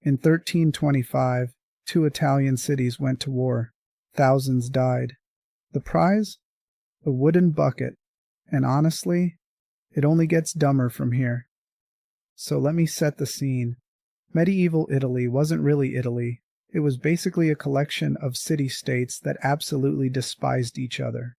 In 1325, two Italian cities went to war. Thousands died. The prize? A wooden bucket. And honestly, it only gets dumber from here. So let me set the scene. Medieval Italy wasn't really Italy. It was basically a collection of city-states that absolutely despised each other.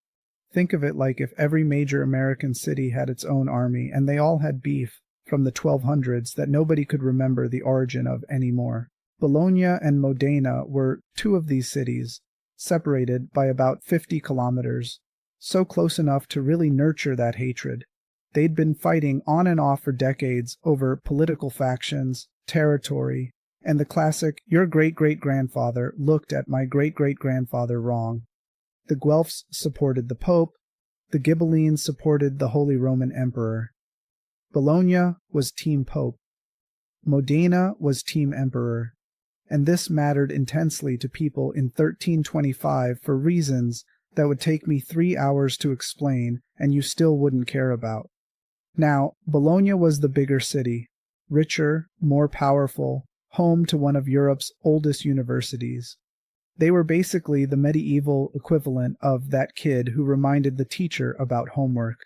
Think of it like if every major American city had its own army and they all had beef from the 1200s that nobody could remember the origin of anymore. Bologna and Modena were two of these cities, separated by about 50 kilometers, so close enough to really nurture that hatred. They'd been fighting on and off for decades over political factions, territory, and the classic, your great-great-grandfather looked at my great-great-grandfather wrong. The Guelphs supported the Pope, the Ghibellines supported the Holy Roman Emperor. Bologna was Team Pope. Modena was Team Emperor. And this mattered intensely to people in 1325 for reasons that would take me 3 hours to explain and you still wouldn't care about. Now, Bologna was the bigger city, richer, more powerful, home to one of Europe's oldest universities. They were basically the medieval equivalent of that kid who reminded the teacher about homework.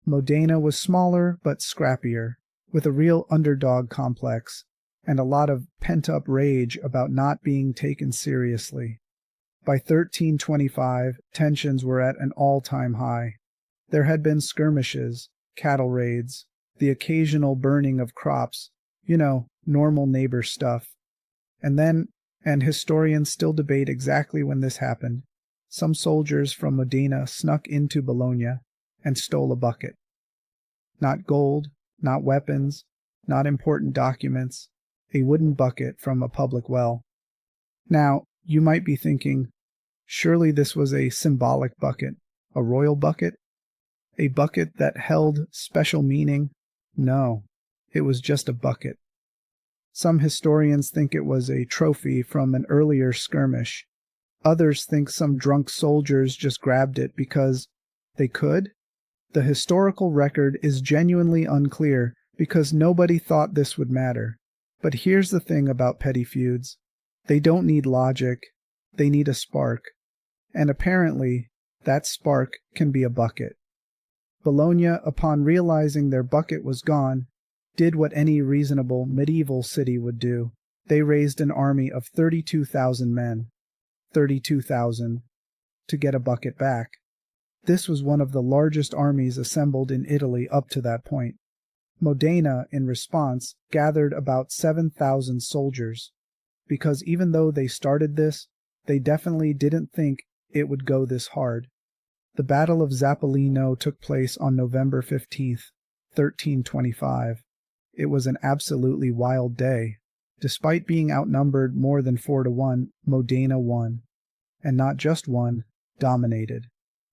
Modena was smaller but scrappier, with a real underdog complex, and a lot of pent-up rage about not being taken seriously. By 1325, tensions were at an all-time high. There had been skirmishes, cattle raids, the occasional burning of crops, normal neighbor stuff. And historians still debate exactly when this happened, some soldiers from Modena snuck into Bologna and stole a bucket. Not gold, not weapons, not important documents, a wooden bucket from a public well. Now, you might be thinking, surely this was a symbolic bucket, a royal bucket? A bucket that held special meaning? No, it was just a bucket. Some historians think it was a trophy from an earlier skirmish. Others think some drunk soldiers just grabbed it because they could. The historical record is genuinely unclear because nobody thought this would matter. But here's the thing about petty feuds. They don't need logic. They need a spark. And apparently, that spark can be a bucket. Bologna, upon realizing their bucket was gone, did what any reasonable medieval city would do. They raised an army of 32,000 men. 32,000. To get a bucket back. This was one of the largest armies assembled in Italy up to that point. Modena, in response, gathered about 7,000 soldiers, because even though they started this, they definitely didn't think it would go this hard. The Battle of Zappolino took place on November 15th, 1325. It was an absolutely wild day. Despite being outnumbered more than 4-1, Modena won. And not just won, dominated.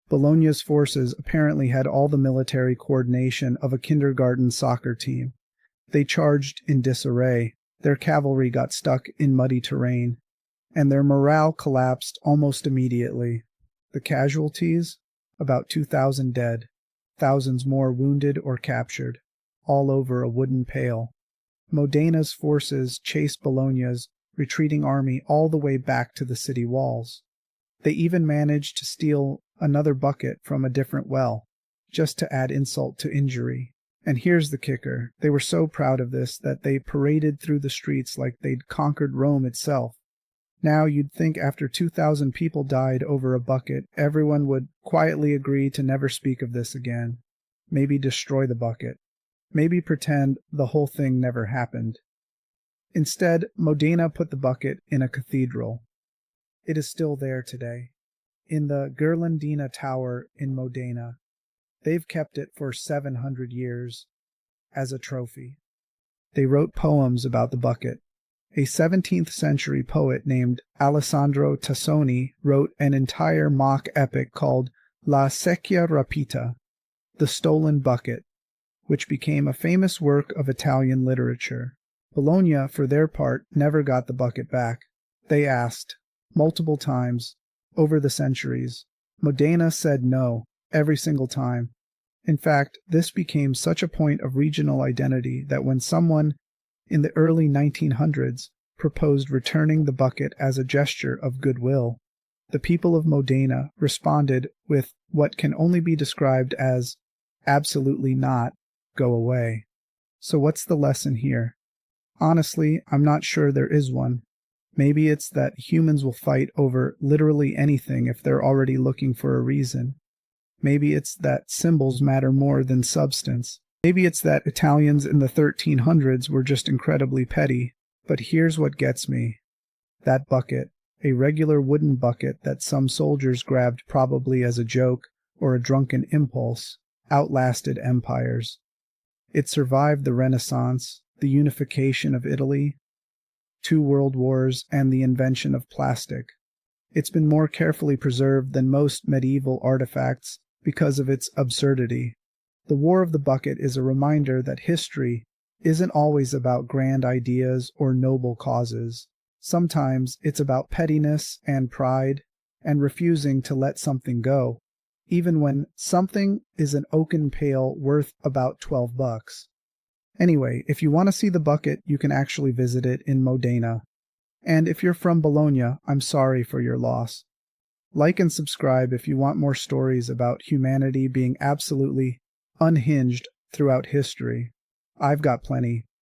Bologna's forces apparently had all the military coordination of a kindergarten soccer team. They charged in disarray, their cavalry got stuck in muddy terrain, and their morale collapsed almost immediately. The casualties? About 2,000 dead, thousands more wounded or captured, all over a wooden pail. Modena's forces chased Bologna's retreating army all the way back to the city walls. They even managed to steal another bucket from a different well, just to add insult to injury. And here's the kicker. They were so proud of this that they paraded through the streets like they'd conquered Rome itself. Now you'd think after 2,000 people died over a bucket, everyone would quietly agree to never speak of this again. Maybe destroy the bucket. Maybe pretend the whole thing never happened. Instead, Modena put the bucket in a cathedral. It is still there today, in the Ghirlandina Tower in Modena. They've kept it for 700 years as a trophy. They wrote poems about the bucket. A 17th century poet named Alessandro Tassoni wrote an entire mock epic called La Secchia Rapita, The Stolen Bucket, which became a famous work of Italian literature. Bologna, for their part, never got the bucket back. They asked, multiple times, over the centuries. Modena said no, every single time. In fact, this became such a point of regional identity that when someone in the early 1900s proposed returning the bucket as a gesture of goodwill. The people of Modena responded with what can only be described as absolutely not, go away. So what's the lesson here? Honestly, I'm not sure there is one. Maybe it's that humans will fight over literally anything if they're already looking for a reason. Maybe it's that symbols matter more than substance. Maybe it's that Italians in the 1300s were just incredibly petty. But here's what gets me. That bucket, a regular wooden bucket that some soldiers grabbed probably as a joke or a drunken impulse, outlasted empires. It survived the Renaissance, the unification of Italy, 2 world wars, and the invention of plastic. It's been more carefully preserved than most medieval artifacts because of its absurdity. The War of the Bucket is a reminder that history isn't always about grand ideas or noble causes. Sometimes it's about pettiness and pride and refusing to let something go, even when something is an oaken pail worth about $12. Anyway, if you want to see the bucket, you can actually visit it in Modena. And if you're from Bologna, I'm sorry for your loss. Like and subscribe if you want more stories about humanity being absolutely unhinged throughout history. I've got plenty.